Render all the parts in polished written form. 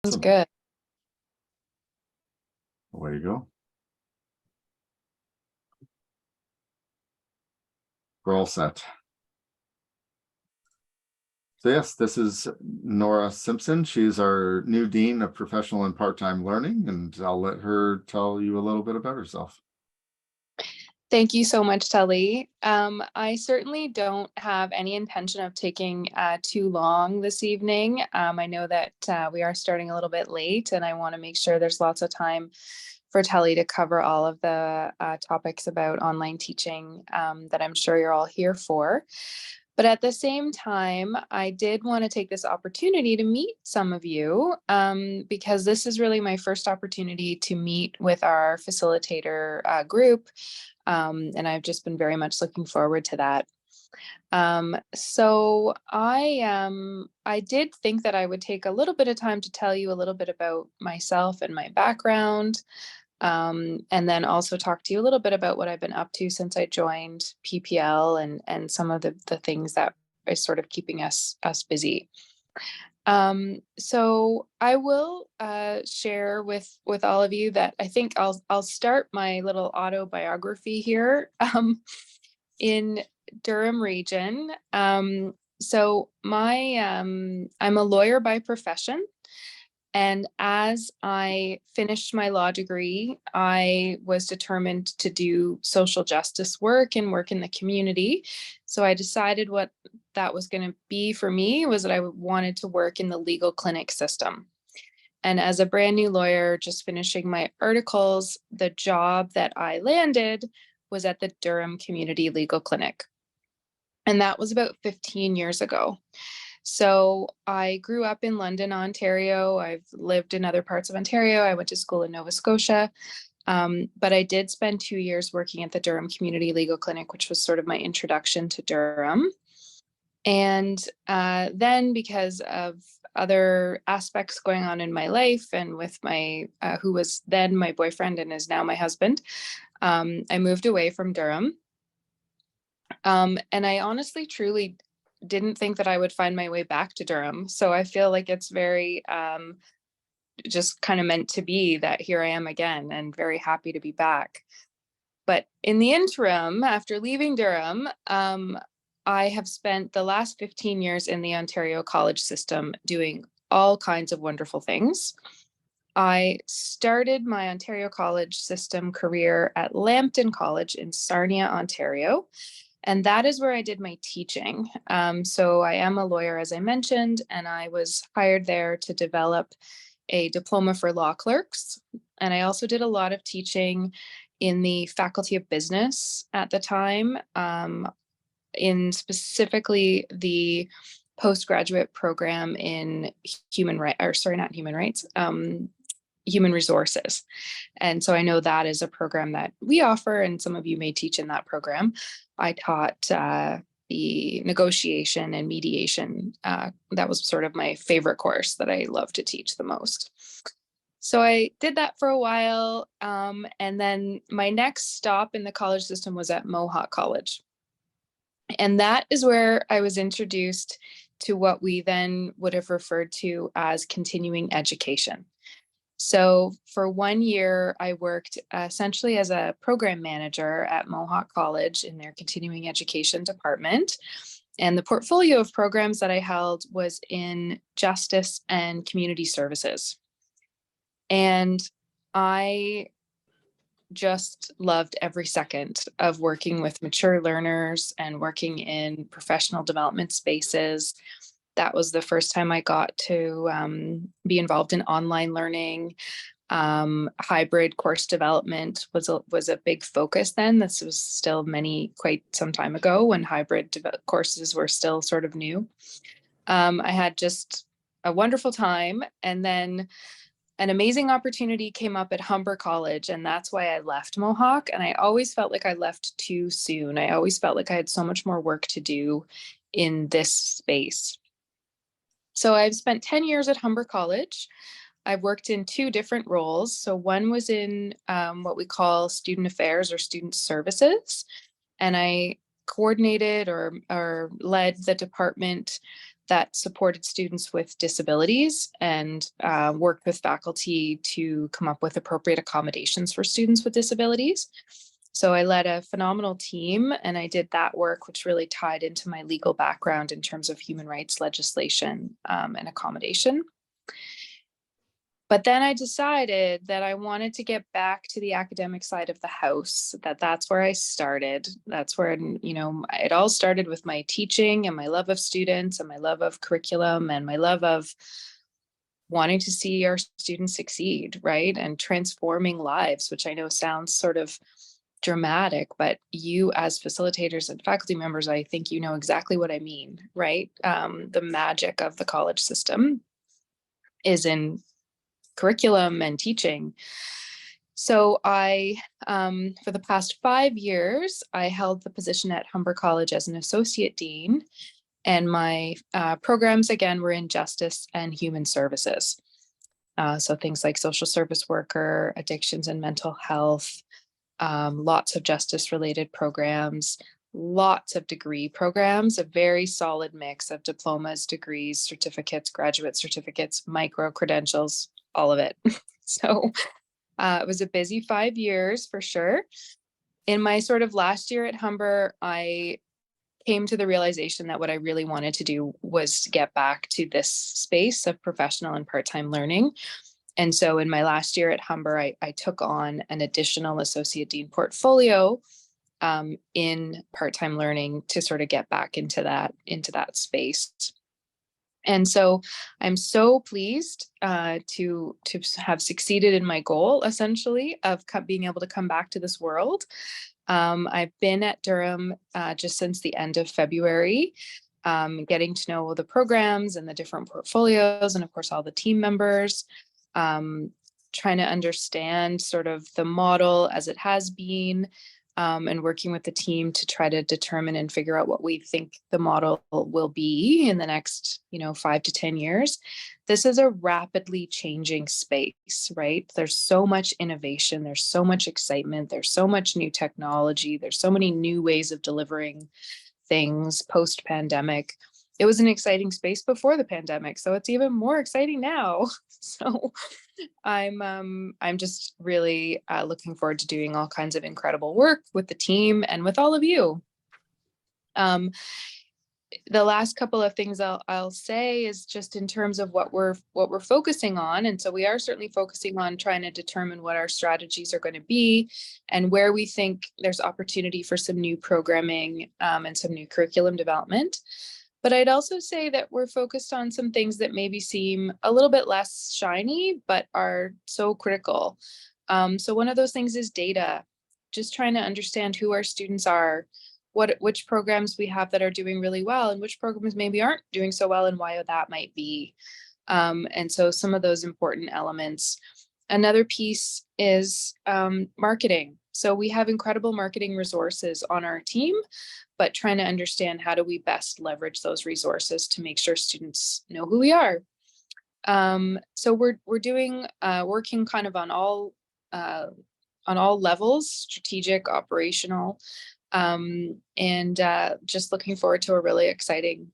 Sounds Awesome. good. Away you go. We're all set. So yes, this is Nora Simpson. She's our new Dean of Professional and Part-Time Learning, and I'll let her tell you a little bit about herself. Thank you so much, Tully. I certainly don't have any intention of taking too long this evening. I know that we are starting a little bit late, and I want to make sure there's lots of time for Tully to cover all of the topics about online teaching that I'm sure you're all here for. But at the same time, I did want to take this opportunity to meet some of you because this is really my first opportunity to meet with our facilitator group. And I've just been very much looking forward to that. So I did think that I would take a little bit of time to tell you a little bit about myself and my background, and then also talk to you a little bit about what I've been up to since I joined PPL and some of the things that are sort of keeping us busy. So I will share with all of you that I think I'll start my little autobiography here in Durham region. So I'm a lawyer by profession. And as I finished my law degree, I was determined to do social justice work and work in the community. So I decided what that was going to be for me was that I wanted to work in the legal clinic system. And as a brand new lawyer, just finishing my articles, the job that I landed was at the Durham Community Legal Clinic. And that was about 15 years ago. So I grew up in London, Ontario. I've lived in other parts of Ontario. I went to school in Nova Scotia. But I did spend 2 years working at the Durham Community Legal Clinic, which was sort of my introduction to Durham. And then because of other aspects going on in my life and with my, who was then my boyfriend and is now my husband, I moved away from Durham. And I honestly, truly didn't think that I would find my way back to Durham. So I feel like it's very just kind of meant to be that here I am again and very happy to be back. But in the interim, after leaving Durham, I have spent the last 15 years in the Ontario college system doing all kinds of wonderful things. I started my Ontario college system career at Lambton College in Sarnia, Ontario. And that is where I did my teaching. So I am a lawyer, as I mentioned, and I was hired there to develop a diploma for law clerks. And I also did a lot of teaching in the Faculty of Business at the time, in specifically the postgraduate program in human resources. And so I know that is a program that we offer, and some of you may teach in that program. I taught the negotiation and mediation. That was sort of my favorite course that I love to teach the most. So I did that for a while. And then my next stop in the college system was at Mohawk College. And that is where I was introduced to what we then would have referred to as continuing education. So for 1 year, I worked essentially as a program manager at Mohawk College in their continuing education department. And the portfolio of programs that I held was in justice and community services. And I just loved every second of working with mature learners and working in professional development spaces. That was the first time I got to be involved in online learning. Hybrid course development was a big focus then. This was still quite some time ago when hybrid courses were still sort of new. I had just a wonderful time, and then an amazing opportunity came up at Humber College, and that's why I left Mohawk. And I always felt like I left too soon. I always felt like I had so much more work to do in this space. So I've spent 10 years at Humber College. I've worked in two different roles. So one was in what we call student affairs or student services. And I coordinated or led the department that supported students with disabilities and worked with faculty to come up with appropriate accommodations for students with disabilities. So I led a phenomenal team, and I did that work, which really tied into my legal background in terms of human rights legislation and accommodation. But then I decided that I wanted to get back to the academic side of the house, that's where I started. That's where, it all started with my teaching and my love of students and my love of curriculum and my love of wanting to see our students succeed, right? And transforming lives, which I know sounds sort of dramatic, but you as facilitators and faculty members, I think you know exactly what I mean, right? The magic of the college system is in curriculum and teaching. So for the past 5 years, I held the position at Humber College as an associate dean, and my programs, again, were in justice and human services. So things like social service worker, addictions and mental health, lots of justice-related programs, lots of degree programs, a very solid mix of diplomas, degrees, certificates, graduate certificates, micro-credentials, all of it. So it was a busy 5 years for sure. In my sort of last year at Humber, I came to the realization that what I really wanted to do was to get back to this space of professional and part-time learning. And so in my last year at Humber, I took on an additional associate dean portfolio in part-time learning to sort of get back into that space. And so I'm so pleased to have succeeded in my goal, essentially, of being able to come back to this world. I've been at Durham just since the end of February, getting to know the programs and the different portfolios, and of course, all the team members, trying to understand sort of the model as it has been, and working with the team to try to determine and figure out what we think the model will be in the next, 5 to 10 years. This is a rapidly changing space, right? There's so much innovation, there's so much excitement, there's so much new technology, there's so many new ways of delivering things post-pandemic. It was an exciting space before the pandemic, so it's even more exciting now. So I'm just really looking forward to doing all kinds of incredible work with the team and with all of you. The last couple of things I'll say is just in terms of what we're focusing on. And so we are certainly focusing on trying to determine what our strategies are going to be and where we think there's opportunity for some new programming and some new curriculum development. But I'd also say that we're focused on some things that maybe seem a little bit less shiny, but are so critical. So one of those things is data, just trying to understand who our students are, which programs we have that are doing really well and which programs maybe aren't doing so well and why that might be. And so some of those important elements. Another piece is marketing. So we have incredible marketing resources on our team, but trying to understand how do we best leverage those resources to make sure students know who we are. So we're doing working kind of on all levels, strategic, operational, and just looking forward to a really exciting,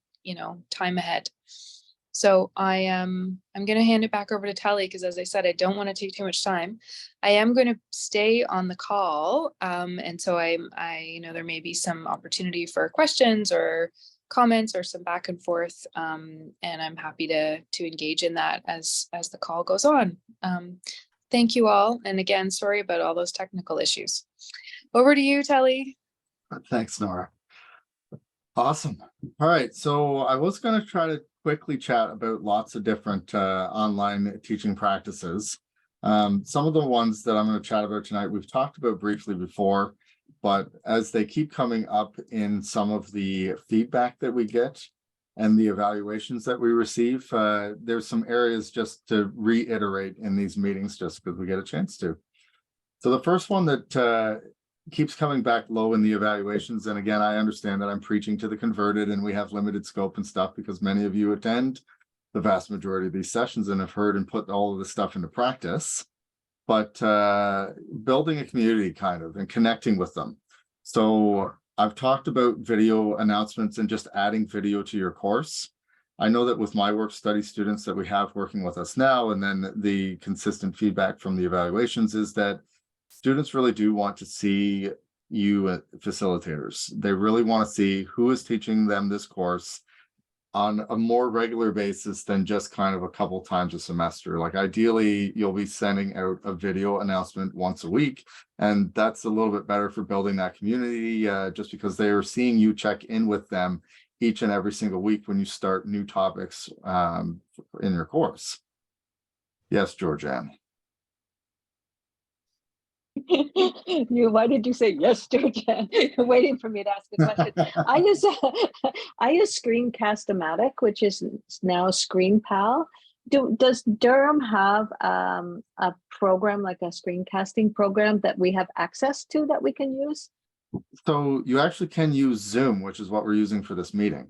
time ahead. So I'm going to hand it back over to Tally because, as I said, I don't want to take too much time. I am going to stay on the call, and so I know there may be some opportunity for questions or comments or some back and forth, and I'm happy to engage in that as the call goes on. Thank you all, and again, sorry about all those technical issues. Over to you, Tally. Thanks, Nora. Awesome. All right. So I was going to try to quickly chat about lots of different online teaching practices. Some of the ones that I'm going to chat about tonight, we've talked about briefly before, but as they keep coming up in some of the feedback that we get and the evaluations that we receive, there's some areas just to reiterate in these meetings just because we get a chance to. So the first one that keeps coming back low in the evaluations. And again, I understand that I'm preaching to the converted and we have limited scope and stuff because many of you attend the vast majority of these sessions and have heard and put all of this stuff into practice, but building a community kind of and connecting with them. So I've talked about video announcements and just adding video to your course. I know that with my work study students that we have working with us now, and then the consistent feedback from the evaluations is that students really do want to see you facilitators. They really want to see who is teaching them this course on a more regular basis than just kind of a couple times a semester. Like ideally, you'll be sending out a video announcement once a week, and that's a little bit better for building that community, just because they are seeing you check in with them each and every single week when you start new topics in your course. Yes, Georgianne. Why did you say yes, Georgia? Waiting for me to ask a question. I use Screencast-O-Matic, which is now ScreenPal. Does Durham have a program like a screencasting program that we have access to that we can use? So you actually can use Zoom, which is what we're using for this meeting.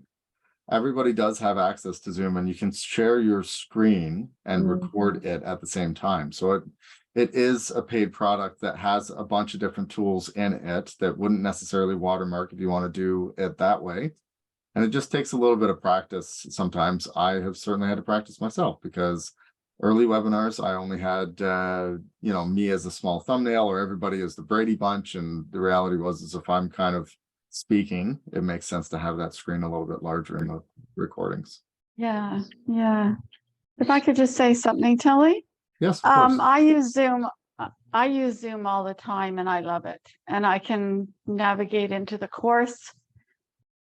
Everybody does have access to Zoom, and you can share your screen and record it at the same time. So it is a paid product that has a bunch of different tools in it that wouldn't necessarily watermark if you want to do it that way. And it just takes a little bit of practice. Sometimes I have certainly had to practice myself, because early webinars, I only had, me as a small thumbnail, or everybody as the Brady Bunch. And the reality was, is if I'm kind of speaking, it makes sense to have that screen a little bit larger in the recordings. Yeah. If I could just say something, Tilly. Yes, of course. I use Zoom. I use Zoom all the time, and I love it. And I can navigate into the course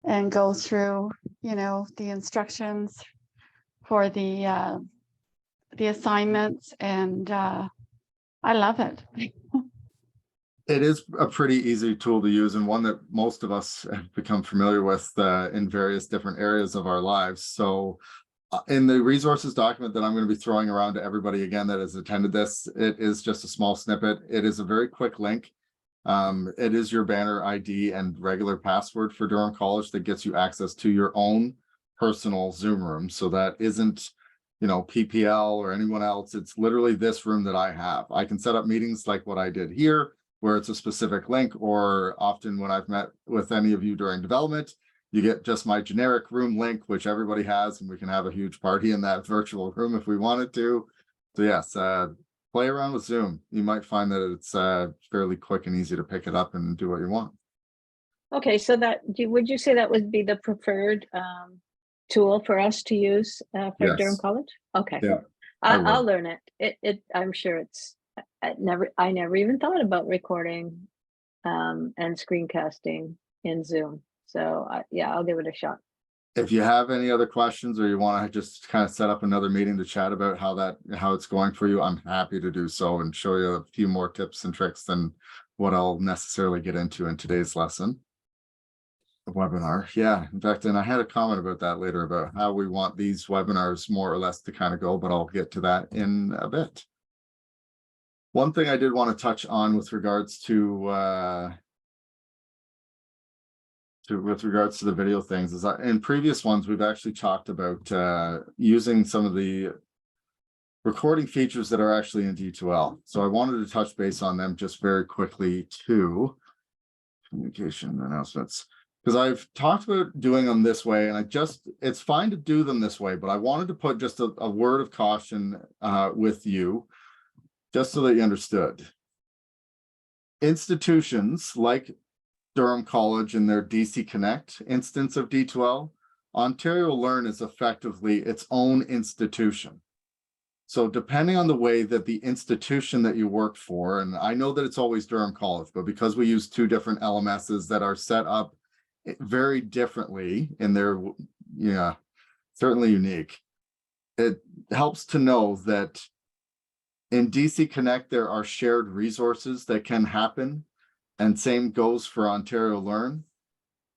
and go through, the instructions for the assignments, and I love it. It is a pretty easy tool to use, and one that most of us have become familiar with in various different areas of our lives. So in the resources document that I'm going to be throwing around to everybody again that has attended this, it is just a small snippet. It is a very quick link. It is your banner ID and regular password for Durham College that gets you access to your own personal Zoom room. So that isn't, PPL or anyone else. It's literally this room that I have. I can set up meetings like what I did here, where it's a specific link, or often when I've met with any of you during development, you get just my generic room link, which everybody has, and we can have a huge party in that virtual room if we wanted to. So yes, play around with Zoom. You might find that it's fairly quick and easy to pick it up and do what you want. Okay, so would you say that would be the preferred tool for us to use for Yes. Durham College? Okay, Yeah, I'll learn it. I'm sure it's. I never even thought about recording and screencasting in Zoom. So I'll give it a shot. If you have any other questions, or you want to just kind of set up another meeting to chat about how it's going for you, I'm happy to do so and show you a few more tips and tricks than what I'll necessarily get into in today's lesson. The webinar. Yeah, in fact, and I had a comment about that later about how we want these webinars more or less to kind of go, but I'll get to that in a bit. One thing I did want to touch on with regards to the video things is that in previous ones, we've actually talked about using some of the recording features that are actually in D2L. So I wanted to touch base on them just very quickly too. Communication announcements, because I've talked about doing them this way, and it's fine to do them this way, but I wanted to put just a word of caution with you, just so that you understood. Institutions like Durham College and their DC Connect instance of D2L, Ontario Learn is effectively its own institution. So depending on the way that the institution that you work for, and I know that it's always Durham College, but because we use two different LMSs that are set up very differently in their, certainly unique, it helps to know that in DC Connect, there are shared resources that can happen, and same goes for Ontario Learn.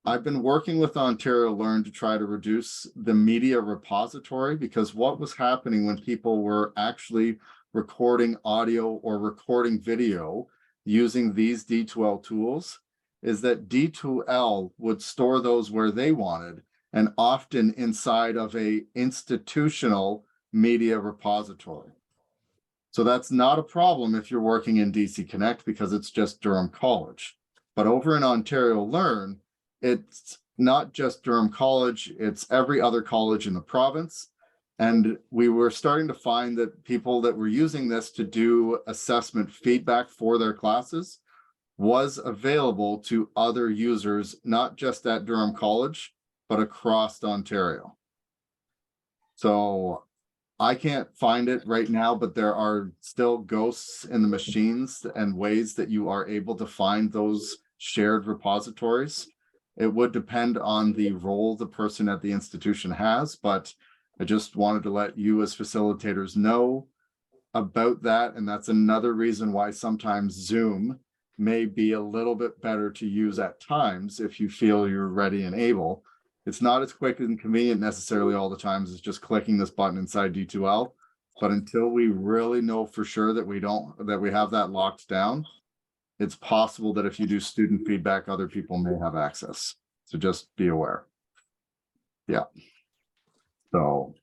I've been working with Ontario Learn to try to reduce the media repository, because what was happening when people were actually recording audio or recording video using these D2L tools is that D2L would store those where they wanted, and often inside of a institutional media repository. So that's not a problem if you're working in DC Connect, because it's just Durham College. But over in Ontario Learn, it's not just Durham College, it's every other college in the province. And we were starting to find that people that were using this to do assessment feedback for their classes was available to other users, not just at Durham College, but across Ontario. So I can't find it right now, but there are still ghosts in the machines and ways that you are able to find those shared repositories. It would depend on the role the person at the institution has, but I just wanted to let you as facilitators know about that. And that's another reason why sometimes Zoom may be a little bit better to use at times if you feel you're ready and able. It's not as quick and convenient necessarily all the times as just clicking this button inside D2L. But until we really know for sure that we have that locked down, it's possible that if you do student feedback, other people may have access. So just be aware. Yeah. So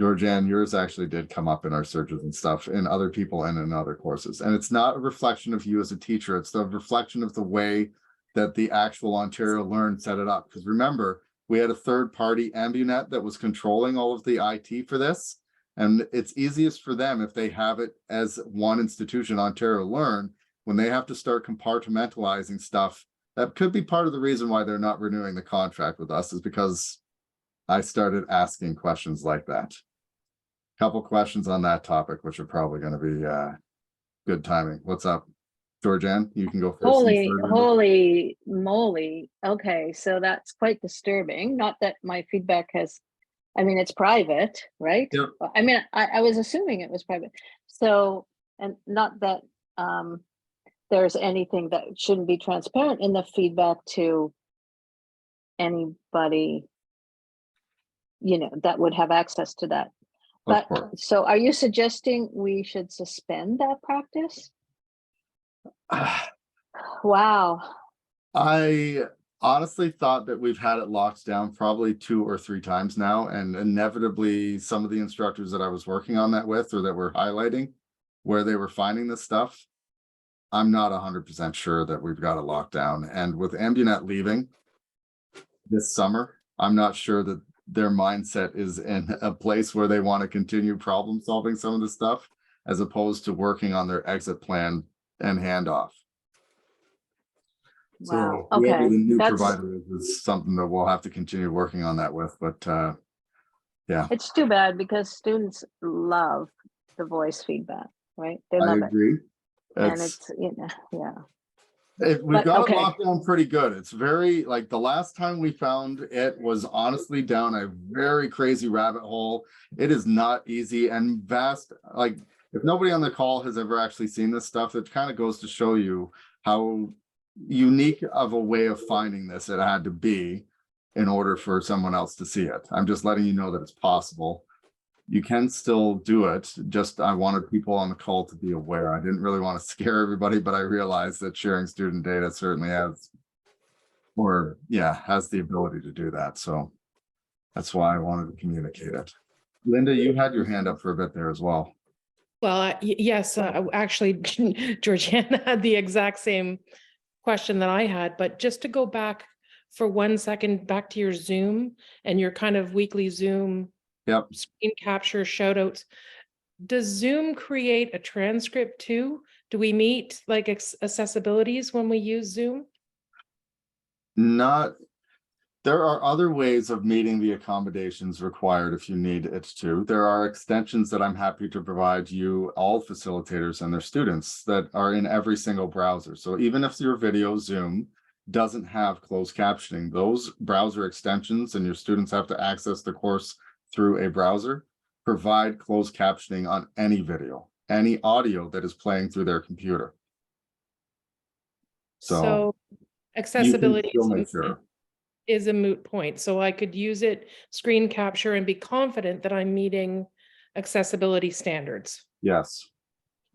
Georgianne, yours actually did come up in our searches and stuff in other people and in other courses. And it's not a reflection of you as a teacher. It's the reflection of the way that the actual Ontario Learn set it up. Because remember, we had a third party Ambunet that was controlling all of the IT for this. And it's easiest for them if they have it as one institution, Ontario Learn, when they have to start compartmentalizing stuff. That could be part of the reason why they're not renewing the contract with us, is because I started asking questions like that. Couple questions on that topic, which are probably going to be good timing. What's up, Georgianne? You can go first. Holy moly. Okay, so that's quite disturbing. Not that my feedback has, I mean, it's private, right? Yep. I mean, I was assuming it was private. So, and not that there's anything that shouldn't be transparent in the feedback to anybody, you know, that would have access to that. But so are you suggesting we should suspend that practice? Wow. I honestly thought that we've had it locked down probably 2 or 3 times now. And inevitably, some of the instructors that I was working on that with, or that were highlighting where they were finding this stuff, I'm not 100% sure that we've got it locked down. And with Ambunet leaving this summer, I'm not sure that their mindset is in a place where they want to continue problem solving some of the stuff, as opposed to working on their exit plan and handoff. Wow. So whoever Okay. the new provider is something that we'll have to continue working on that with. But yeah, it's too bad because students love the voice feedback, right? They love I agree. it. And it's, you know, yeah. We've got it locked down pretty good. It's very, like, the last time we found it was honestly down a very crazy rabbit hole. It is not easy and vast. Like, if nobody on the call has ever actually seen this stuff, it kind of goes to show you how unique of a way of finding this it had to be in order for someone else to see it. I'm just letting you know that it's possible. You can still do it. Just, I wanted people on the call to be aware. I didn't really want to scare everybody, but I realized that sharing student data certainly has, or yeah, has the ability to do that. So that's why I wanted to communicate it. Linda, you had your hand up for a bit there as well. Well, yes, actually, Georgianne had the exact same question that I had, but just to go back for 1 second, back to your Zoom and your kind of weekly Zoom screen capture shout outs. Does Zoom create a transcript too? Do we meet like accessibilities when we use Zoom? Not, there are other ways of meeting the accommodations required if you need it to. There are extensions that I'm happy to provide you, all facilitators and their students, that are in every single browser. So even if your video Zoom doesn't have closed captioning, those browser extensions, and your students have to access the course through a browser, provide closed captioning on any video, any audio that is playing through their computer. So accessibility is a moot point. So I could use it, screen capture, and be confident that I'm meeting accessibility standards. Yes.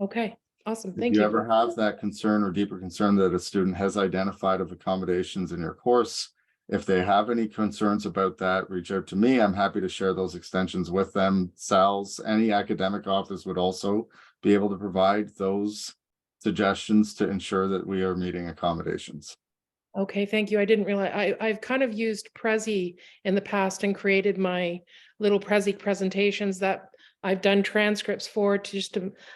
Okay, awesome. Thank you. you. If you ever have that concern or deeper concern that a student has identified of accommodations in your course, if they have any concerns about that, reach out to me. I'm happy to share those extensions with them. SALS, any academic office would also be able to provide those suggestions to ensure that we are meeting accommodations. Okay, thank you. I didn't realize, I've kind of used Prezi in the past and created my little Prezi presentations that I've done transcripts for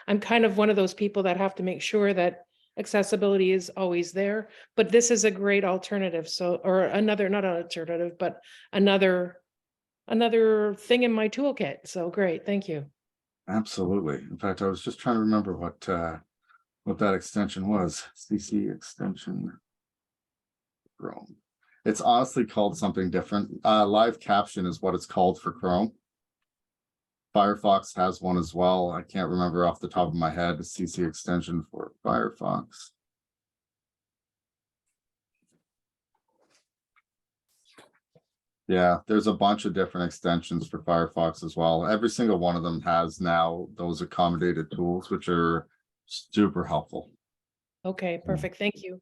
I'm kind of one of those people that have to make sure that accessibility is always there, but this is a great alternative. So, or another, not an alternative, but another thing in my toolkit. So great, thank you. Absolutely. In fact, I was just trying to remember what that extension was. CC extension. Chrome. It's honestly called something different. Live caption is what it's called for Chrome. Firefox has one as well. I can't remember off the top of my head the CC extension for Firefox. Yeah, there's a bunch of different extensions for Firefox as well. Every single one of them has now those accommodated tools, which are super helpful. Okay, perfect. Thank you.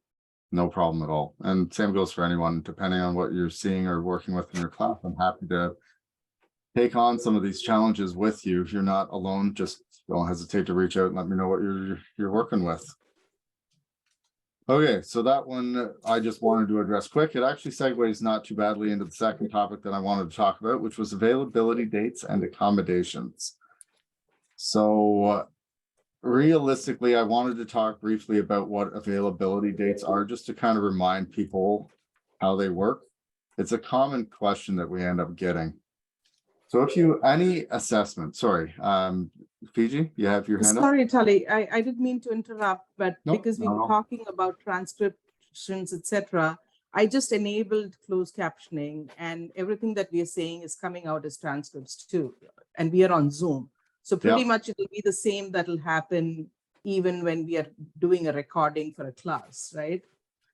No problem at all. And same goes for anyone, depending on what you're seeing or working with in your class. I'm happy to take on some of these challenges with you. If you're not alone, just don't hesitate to reach out and let me know what you're working with. Okay, so that one I just wanted to address quick. It actually segues not too badly into the second topic that I wanted to talk about, which was availability dates and accommodations. So realistically, I wanted to talk briefly about what availability dates are, just to kind of remind people how they work. It's a common question that we end up getting. So if you, any assessment, sorry, Fiji, you have your hand up? Sorry, Tully, I didn't mean to interrupt, but Nope, because we not at were all. talking about transcriptions, etc., I just enabled closed captioning, and everything that we are saying is coming out as transcripts too. And we are on Zoom. So pretty much it will be the same that will happen even when we are doing a recording for a class, right?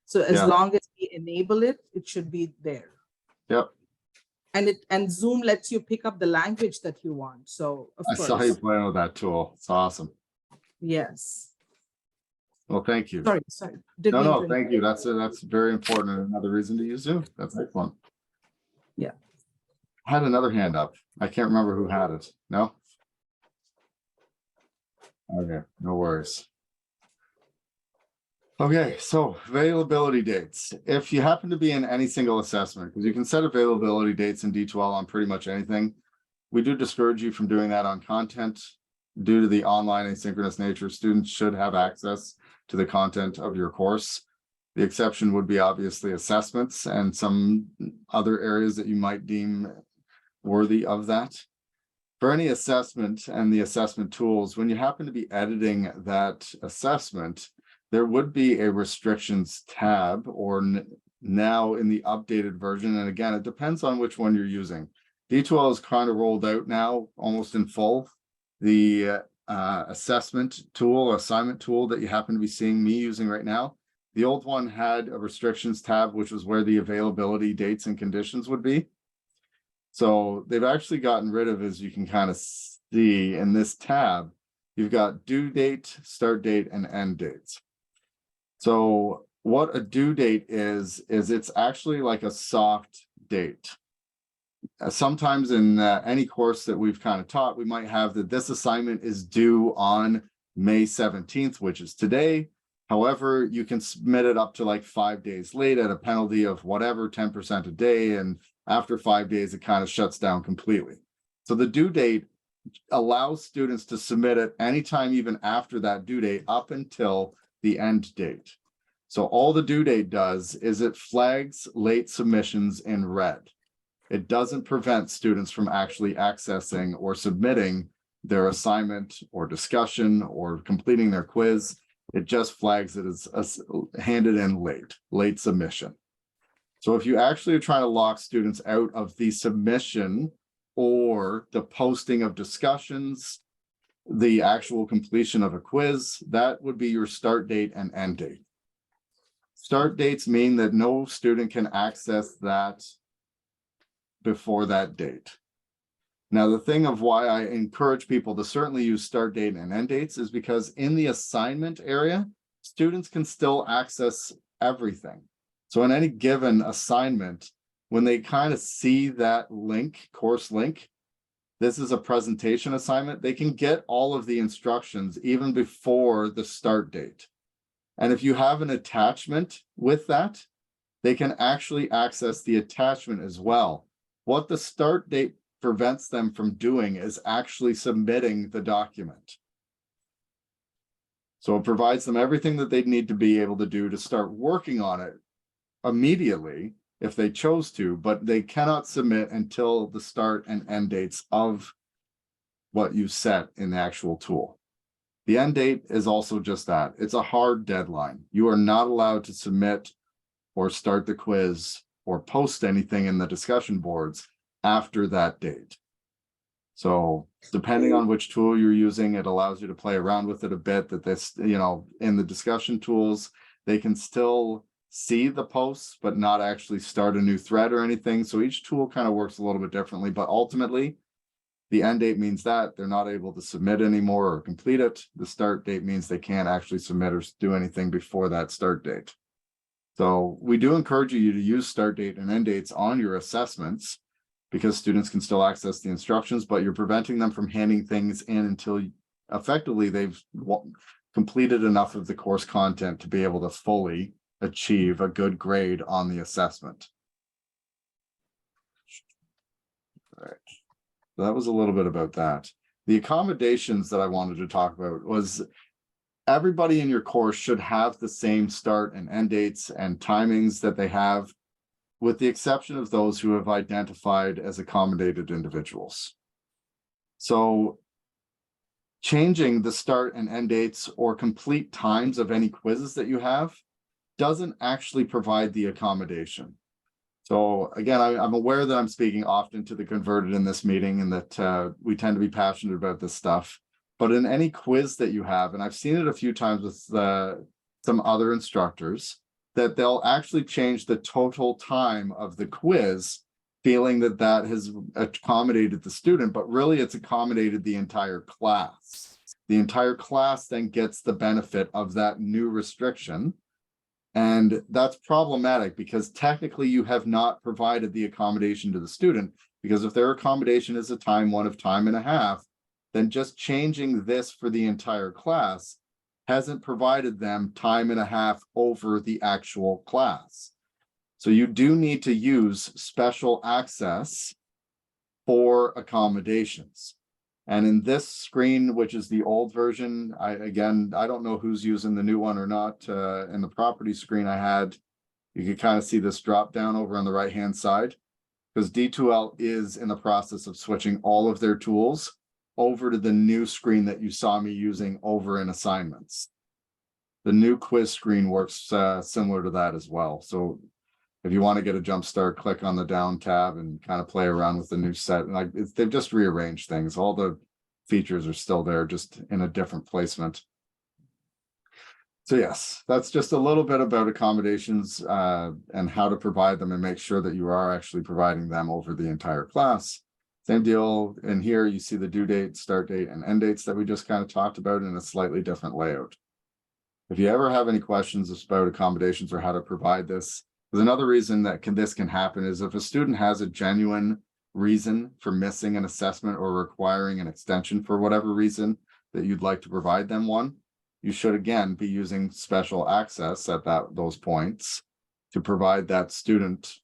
So as long as we enable it, it should be there. Yep. And Zoom lets you pick up the language that you want. So of I course. saw you playing with that tool. It's awesome. Yes. Well, thank you. Sorry. No, thank you. That's very important and another reason to use Zoom. That's excellent. Yeah. I had another hand up. I can't remember who had it. No? Okay, no worries. Okay, so availability dates. If you happen to be in any single assessment, because you can set availability dates in D2L on pretty much anything, we do discourage you from doing that on content. Due to the online asynchronous nature, students should have access to the content of your course. The exception would be obviously assessments and some other areas that you might deem worthy of that. For any assessment and the assessment tools, when you happen to be editing that assessment, there would be a restrictions tab, or now in the updated version. And again, it depends on which one you're using. D2L is kind of rolled out now almost in full. The assessment tool, assignment tool that you happen to be seeing me using right now, the old one had a restrictions tab, which was where the availability dates and conditions would be. So they've actually gotten rid of, as you can kind of see in this tab, you've got due date, start date, and end dates. So what a due date is it's actually like a soft date. Sometimes in any course that we've kind of taught, we might have that this assignment is due on May 17th, which is today. However, you can submit it up to like 5 days late at a penalty of whatever, 10% a day. And after 5 days, it kind of shuts down completely. So the due date allows students to submit it anytime, even after that due date, up until the end date. So all the due date does is it flags late submissions in red. It doesn't prevent students from actually accessing or submitting their assignment or discussion or completing their quiz. It just flags it as handed in late submission. So if you actually are trying to lock students out of the submission or the posting of discussions, the actual completion of a quiz, that would be your start date and end date. Start dates mean that no student can access that before that date. Now, the thing of why I encourage people to certainly use start date and end dates is because in the assignment area, students can still access everything. So in any given assignment, when they kind of see that link, course link, this is a presentation assignment, they can get all of the instructions even before the start date. And if you have an attachment with that, they can actually access the attachment as well. What the start date prevents them from doing is actually submitting the document. So it provides them everything that they need to be able to do to start working on it immediately if they chose to, but they cannot submit until the start and end dates of what you set in the actual tool. The end date is also just that. It's a hard deadline. You are not allowed to submit or start the quiz or post anything in the discussion boards after that date. So depending on which tool you're using, it allows you to play around with it a bit. That this, you know, in the discussion tools, they can still see the posts, but not actually start a new thread or anything. So each tool kind of works a little bit differently, but ultimately the end date means that they're not able to submit anymore or complete it. The start date means they can't actually submit or do anything before that start date. So we do encourage you to use start date and end dates on your assessments because students can still access the instructions, but you're preventing them from handing things in until effectively they've completed enough of the course content to be able to fully achieve a good grade on the assessment. All right. So that was a little bit about that. The accommodations that I wanted to talk about was everybody in your course should have the same start and end dates and timings that they have, with the exception of those who have identified as accommodated individuals. So changing the start and end dates or complete times of any quizzes that you have doesn't actually provide the accommodation. So again, I'm aware that I'm speaking often to the converted in this meeting and that we tend to be passionate about this stuff. But in any quiz that you have, and I've seen it a few times with some other instructors, that they'll actually change the total time of the quiz, feeling that that has accommodated the student, but really it's accommodated the entire class. The entire class then gets the benefit of that new restriction. And that's problematic because technically you have not provided the accommodation to the student, because if their accommodation is a time one of time and a half, then just changing this for the entire class hasn't provided them time and a half over the actual class. So you do need to use special access for accommodations. And in this screen, which is the old version, I don't know who's using the new one or not. In the property screen I had, you can kind of see this drop down over on the right-hand side, because D2L is in the process of switching all of their tools over to the new screen that you saw me using over in assignments. The new quiz screen works similar to that as well. So if you want to get a jump start, click on the down tab and kind of play around with the new set. Like they've just rearranged things. All the features are still there, just in a different placement. So yes, that's just a little bit about accommodations and how to provide them and make sure that you are actually providing them over the entire class. Same deal in here, you see the due date, start date, and end dates that we just kind of talked about in a slightly different layout. If you ever have any questions about accommodations or how to provide this, there's another reason that this can happen is if a student has a genuine reason for missing an assessment or requiring an extension for whatever reason that you'd like to provide them one, you should again be using special access at those points to provide that student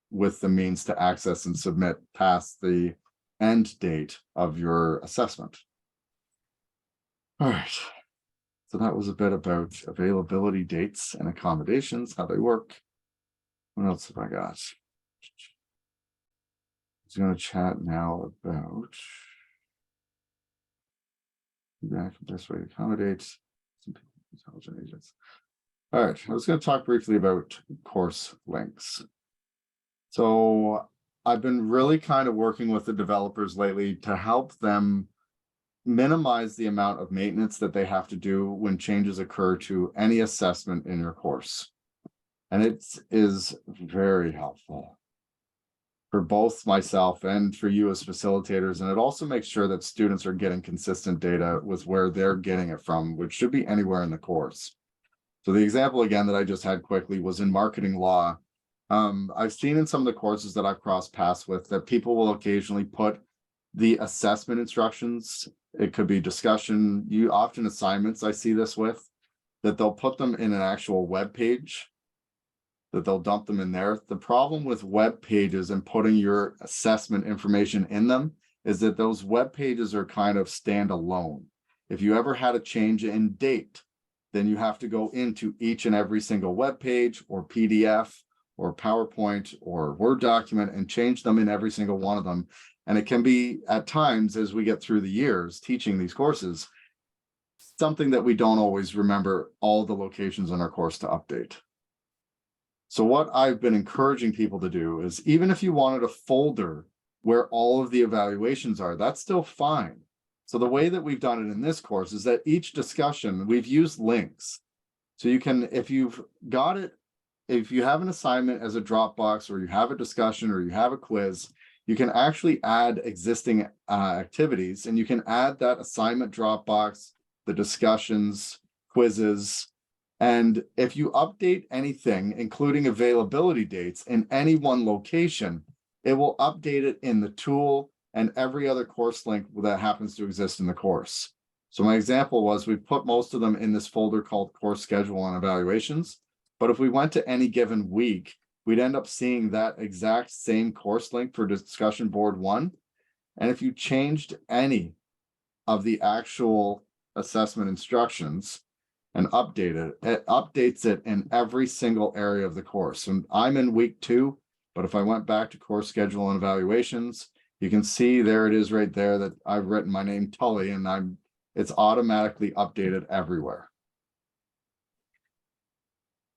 with the means to access and submit past the end date of your assessment. All right. So that was a bit about availability dates and accommodations, how they work. What else have I got? I'm going to chat now about the best way to accommodate some intelligent agents. All right, I was going to talk briefly about course links. So I've been really kind of working with the developers lately to help them minimize the amount of maintenance that they have to do when changes occur to any assessment in your course. And it is very helpful for both myself and for you as facilitators. And it also makes sure that students are getting consistent data with where they're getting it from, which should be anywhere in the course. So the example again that I just had quickly was in marketing law. I've seen in some of the courses that I've crossed paths with that people will occasionally put the assessment instructions. It could be discussion, often assignments I see this with, that they'll put them in an actual web page. that they'll dump them in there. The problem with web pages and putting your assessment information in them is that those web pages are kind of standalone. If you ever had a change in date, then you have to go into each and every single web page or PDF or PowerPoint or Word document and change them in every single one of them. And it can be, at times, as we get through the years teaching these courses, something that we don't always remember all the locations in our course to update. So what I've been encouraging people to do is, even if you wanted a folder where all of the evaluations are, that's still fine. So the way that we've done it in this course is that each discussion, we've used links. So you can, if you've got it, if you have an assignment as a Dropbox, or you have a discussion, or you have a quiz, you can actually add existing activities, and you can add that assignment Dropbox, the discussions, quizzes. And if you update anything, including availability dates in any one location, it will update it in the tool and every other course link that happens to exist in the course. So my example was, we put most of them in this folder called course schedule and evaluations. But if we went to any given week, we'd end up seeing that exact same course link for discussion board 1. And if you changed any of the actual assessment instructions and update it, it updates it in every single area of the course. And I'm in week 2, but if I went back to course schedule and evaluations, you can see there it is right there that I've written my name Tully, and it's automatically updated everywhere.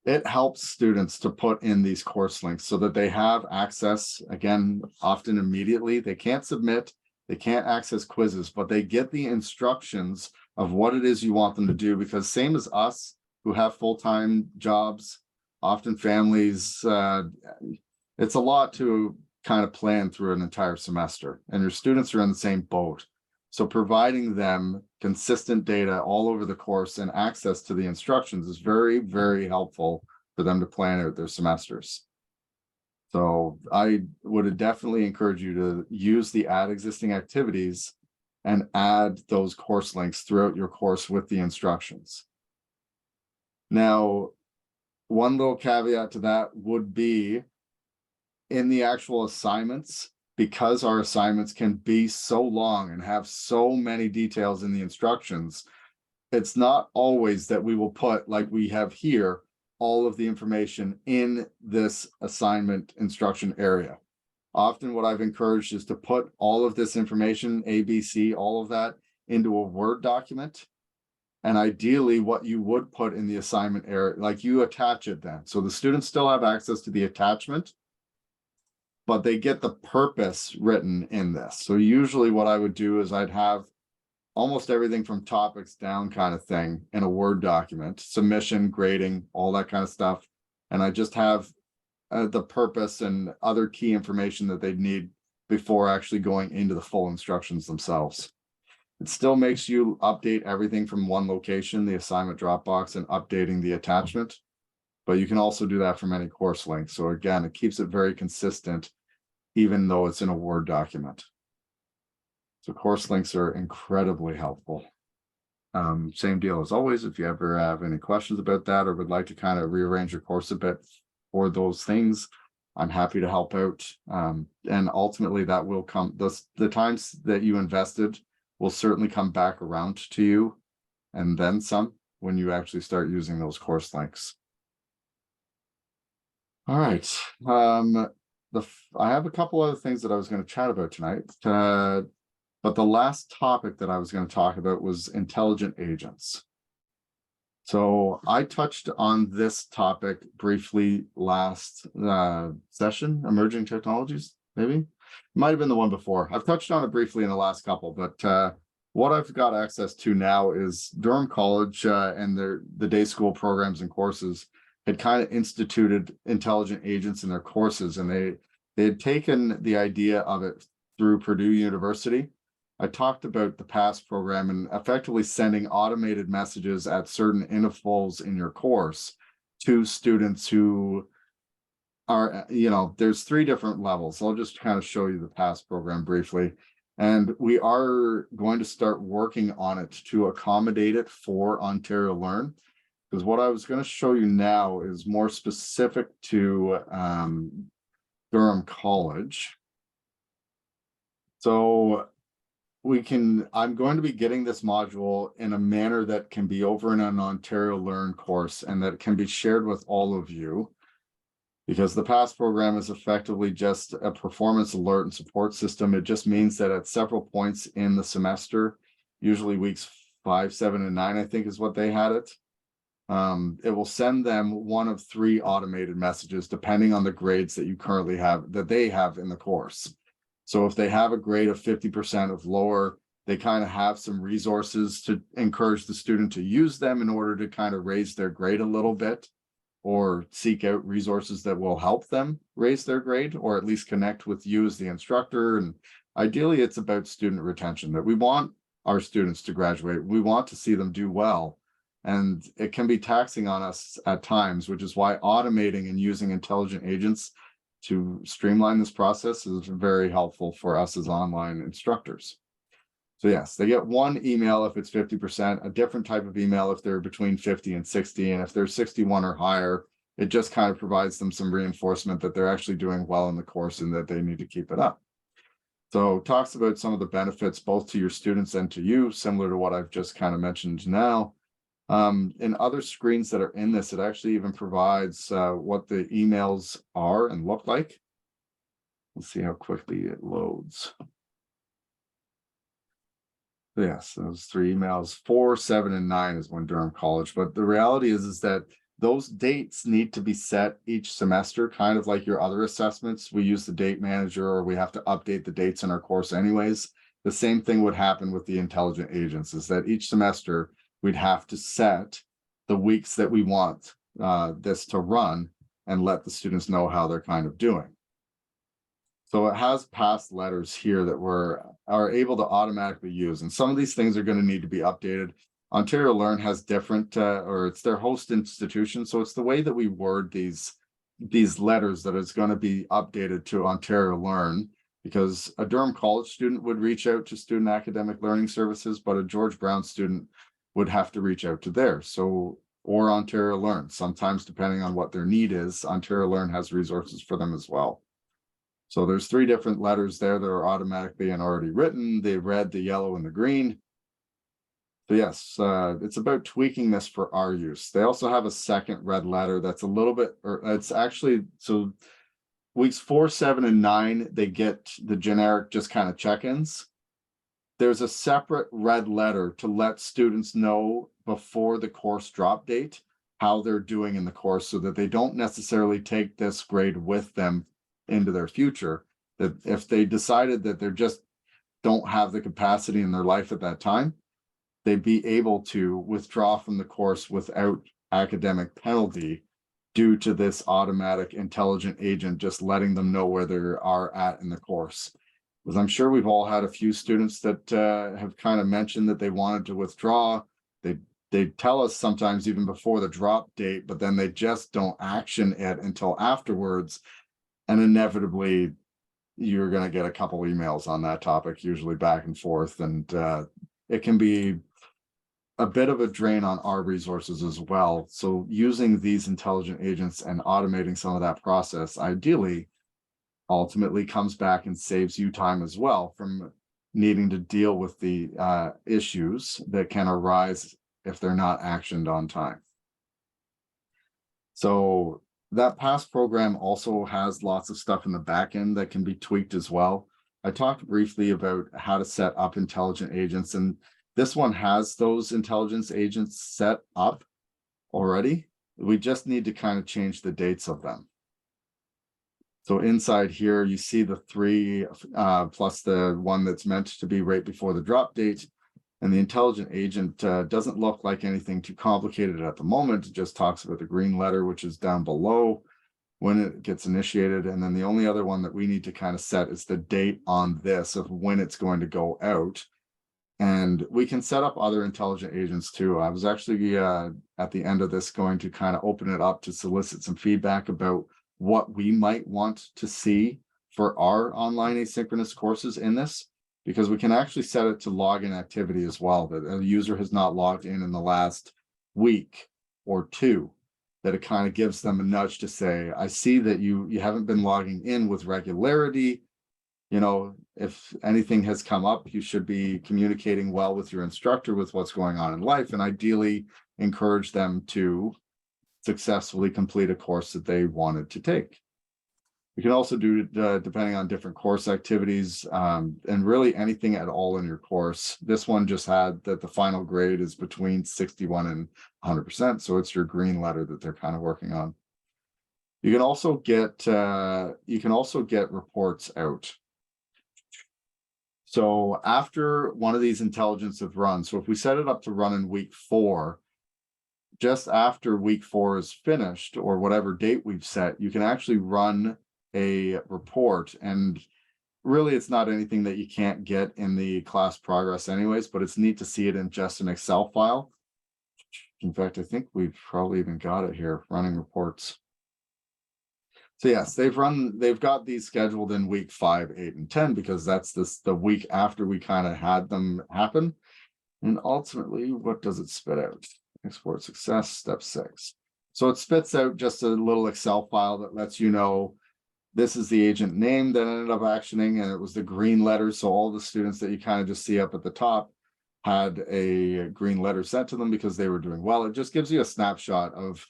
It helps students to put in these course links so that they have access, again, often immediately. They can't submit, they can't access quizzes, but they get the instructions of what it is you want them to do, because same as us who have full-time jobs, often families, it's a lot to kind of plan through an entire semester, and your students are in the same boat. So providing them consistent data all over the course and access to the instructions is very, very helpful for them to plan out their semesters. So I would definitely encourage you to use the add existing activities and add those course links throughout your course with the instructions. Now, one little caveat to that would be, in the actual assignments, because our assignments can be so long and have so many details in the instructions, it's not always that we will put, like we have here, all of the information in this assignment instruction area. Often what I've encouraged is to put all of this information, A, B, C, all of that, into a Word document. And ideally what you would put in the assignment area, like you attach it then. So the students still have access to the attachment, but they get the purpose written in this. So usually what I would do is I'd have almost everything from topics down kind of thing in a Word document, submission, grading, all that kind of stuff. And I just have the purpose and other key information that they'd need before actually going into the full instructions themselves. It still makes you update everything from one location, the assignment Dropbox, and updating the attachment. But you can also do that from any course link. So again, it keeps it very consistent, even though it's in a Word document. So course links are incredibly helpful. Same deal as always. If you ever have any questions about that, or would like to kind of rearrange your course a bit for those things, I'm happy to help out. And ultimately that will come, the times that you invested will certainly come back around to you, and then some, when you actually start using those course links. All right. I have a couple other things that I was going to chat about tonight, but the last topic that I was going to talk about was intelligent agents. So I touched on this topic briefly last session, emerging technologies, maybe. It might have been the one before. I've touched on it briefly in the last couple, but what I've got access to now is Durham College and the day school programs and courses had kind of instituted intelligent agents in their courses, and they had taken the idea of it through Purdue University. I talked about the PASS program and effectively sending automated messages at certain intervals in your course to students who are, there's 3 different levels. I'll just kind of show you the PASS program briefly. And we are going to start working on it to accommodate it for Ontario Learn, Because what I was going to show you now is more specific to Durham College. So I'm going to be getting this module in a manner that can be over in an Ontario Learn course and that can be shared with all of you. Because the PASS program is effectively just a performance alert and support system. It just means that at several points in the semester, usually weeks 5, 7, and 9, I think is what they had it. It will send them one of 3 automated messages, depending on the grades that you currently have, that they have in the course. So if they have a grade of 50% of lower, they kind of have some resources to encourage the student to use them in order to kind of raise their grade a little bit, or seek out resources that will help them raise their grade, or at least connect with you as the instructor. And ideally, it's about student retention, that we want our students to graduate. We want to see them do well. And it can be taxing on us at times, which is why automating and using intelligent agents to streamline this process is very helpful for us as online instructors. So yes, they get one email if it's 50%, a different type of email if they're between 50 and 60, and if they're 61 or higher, it just kind of provides them some reinforcement that they're actually doing well in the course and that they need to keep it up. So talks about some of the benefits both to your students and to you, similar to what I've just kind of mentioned now. In other screens that are in this, it actually even provides what the emails are and look like. Let's see how quickly it loads. Yes, those 3 emails, 4, 7, and 9 is when Durham College. But the reality is that those dates need to be set each semester, kind of like your other assessments. We use the date manager, or we have to update the dates in our course anyways. The same thing would happen with the intelligent agents, is that each semester we'd have to set the weeks that we want this to run and let the students know how they're kind of doing. So it has past letters here that are able to automatically use. And some of these things are going to need to be updated. Ontario Learn has different, or it's their host institution. So it's the way that we word these letters that is going to be updated to Ontario Learn, because a Durham College student would reach out to Student Academic Learning Services, but a George Brown student would have to reach out to theirs. So, or Ontario Learn. Sometimes, depending on what their need is, Ontario Learn has resources for them as well. So there's 3 different letters there that are automatically and already written: the red, the yellow, and the green. So yes, it's about tweaking this for our use. They also have a second red letter that's a little bit, or it's actually, so weeks 4, 7, and 9, they get the generic just kind of check-ins. There's a separate red letter to let students know before the course drop date how they're doing in the course, so that they don't necessarily take this grade with them into their future. That if they decided that they just don't have the capacity in their life at that time, they'd be able to withdraw from the course without academic penalty due to this automatic intelligent agent just letting them know where they are at in the course. Because I'm sure we've all had a few students that have kind of mentioned that they wanted to withdraw. They tell us sometimes even before the drop date, but then they just don't action it until afterwards. And inevitably, you're going to get a couple emails on that topic, usually back and forth. And it can be a bit of a drain on our resources as well. So using these intelligent agents and automating some of that process, ideally, ultimately comes back and saves you time as well from needing to deal with the issues that can arise if they're not actioned on time. So that PASS program also has lots of stuff in the back end that can be tweaked as well. I talked briefly about how to set up intelligent agents, and this one has those intelligence agents set up already. We just need to kind of change the dates of them. So inside here, you see the 3 plus the one that's meant to be right before the drop date. And the intelligent agent doesn't look like anything too complicated at the moment. It just talks about the green letter, which is down below when it gets initiated. And then the only other one that we need to kind of set is the date on this of when it's going to go out. And we can set up other intelligent agents too. I was actually at the end of this going to kind of open it up to solicit some feedback about what we might want to see for our online asynchronous courses in this, because we can actually set it to login activity as well, that a user has not logged in the last week. or two, that it kind of gives them a nudge to say, I see that you haven't been logging in with regularity. You know, if anything has come up, you should be communicating well with your instructor with what's going on in life, and ideally encourage them to successfully complete a course that they wanted to take. You can also do, depending on different course activities, and really anything at all in your course. This one just had that the final grade is between 61 and 100%. So it's your green letter that they're kind of working on. You can also get reports out. So after one of these intelligence have run, so if we set it up to run in week 4, just after week 4 is finished, or whatever date we've set, you can actually run a report. And really, it's not anything that you can't get in the class progress anyways, but it's neat to see it in just an Excel file. In fact, I think we've probably even got it here, running reports. So yes, they've got these scheduled in week 5, 8, and 10, because that's the week after we kind of had them happen. And ultimately, what does it spit out? Export success, step 6. So it spits out just a little Excel file that lets you know this is the agent name that ended up actioning, and it was the green letter. So all the students that you kind of just see up at the top had a green letter sent to them because they were doing well. It just gives you a snapshot of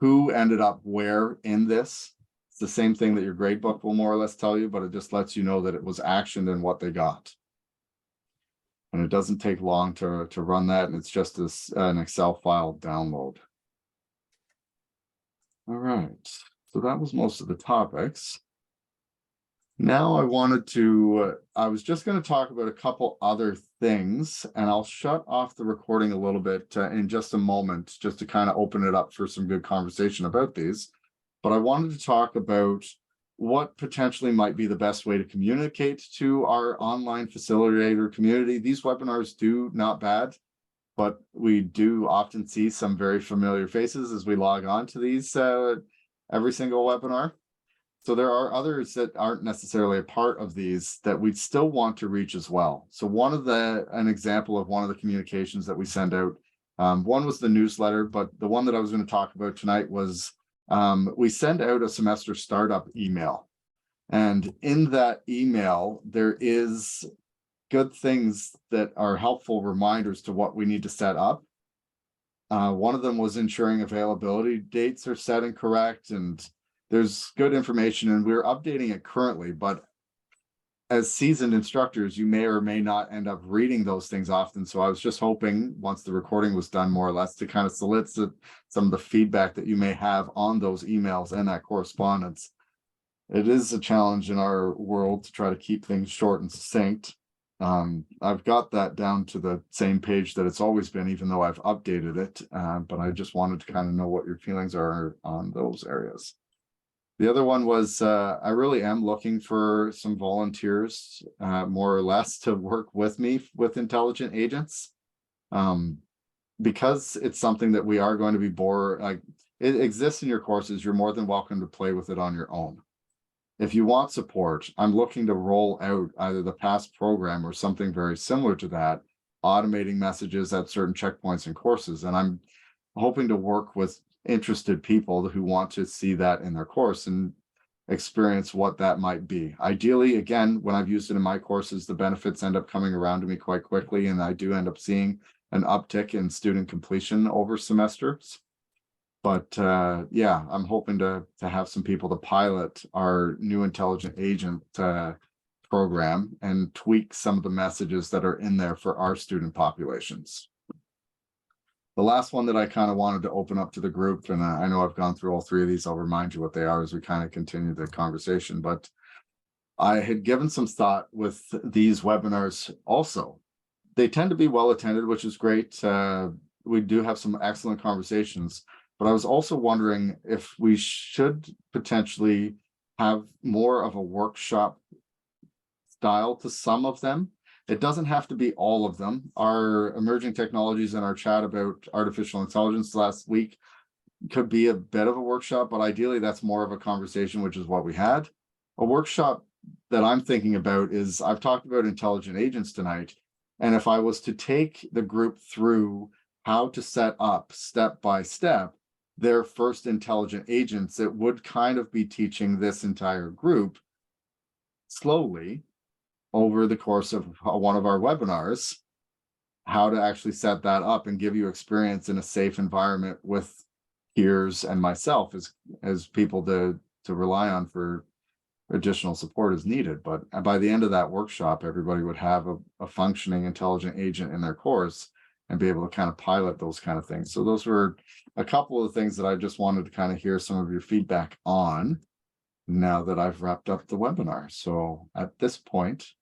who ended up where in this. It's the same thing that your grade book will more or less tell you, but it just lets you know that it was actioned and what they got. And it doesn't take long to run that, and it's just an Excel file download. All right, so that was most of the topics. Now I was just going to talk about a couple other things, and I'll shut off the recording a little bit in just a moment, just to kind of open it up for some good conversation about these. But I wanted to talk about what potentially might be the best way to communicate to our online facilitator community. These webinars do not bad, but we do often see some very familiar faces as we log on to these every single webinar. So there are others that aren't necessarily a part of these that we'd still want to reach as well. So an example of one of the communications that we send out, one was the newsletter, but the one that I was going to talk about tonight was we send out a semester startup email. And in that email, there is good things that are helpful reminders to what we need to set up. One of them was ensuring availability dates are set and correct, and there's good information, and we're updating it currently, but as seasoned instructors, you may or may not end up reading those things often. So I was just hoping, once the recording was done, more or less, to kind of solicit some of the feedback that you may have on those emails and that correspondence. It is a challenge in our world to try to keep things short and succinct. I've got that down to the same page that it's always been, even though I've updated it, but I just wanted to kind of know what your feelings are on those areas. The other one was I really am looking for some volunteers, more or less, to work with me with intelligent agents, because it's something that we are going to be it exists in your courses. You're more than welcome to play with it on your own. If you want support, I'm looking to roll out either the past program or something very similar to that, automating messages at certain checkpoints in courses. And I'm hoping to work with interested people who want to see that in their course and experience what that might be. Ideally, again, when I've used it in my courses, the benefits end up coming around to me quite quickly, and I do end up seeing an uptick in student completion over semesters. But yeah, I'm hoping to have some people to pilot our new intelligent agent program and tweak some of the messages that are in there for our student populations. The last one that I kind of wanted to open up to the group, and I know I've gone through all 3 of these, I'll remind you what they are as we kind of continue the conversation, but I had given some thought with these webinars also. They tend to be well attended, which is great. We do have some excellent conversations, but I was also wondering if we should potentially have more of a workshop style to some of them. It doesn't have to be all of them. Our emerging technologies and our chat about artificial intelligence last week could be a bit of a workshop, but ideally that's more of a conversation, which is what we had. A workshop that I'm thinking about is, I've talked about intelligent agents tonight, and if I was to take the group through how to set up step by step their first intelligent agents that would kind of be teaching this entire group slowly over the course of one of our webinars, how to actually set that up and give you experience in a safe environment with peers and myself as people to rely on for additional support as needed. But by the end of that workshop, everybody would have a functioning intelligent agent in their course and be able to kind of pilot those kind of things. So those were a couple of the things that I just wanted to kind of hear some of your feedback on now that I've wrapped up the webinar. So at this point,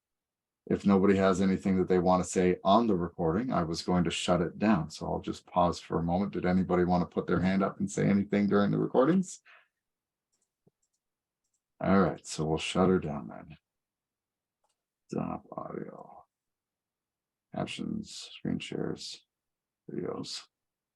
if nobody has anything that they want to say on the recording, I was going to shut it down. So I'll just pause for a moment. Did anybody want to put their hand up and say anything during the recordings? All right, so we'll shut her down then. Stop audio. Captions, screen shares, videos.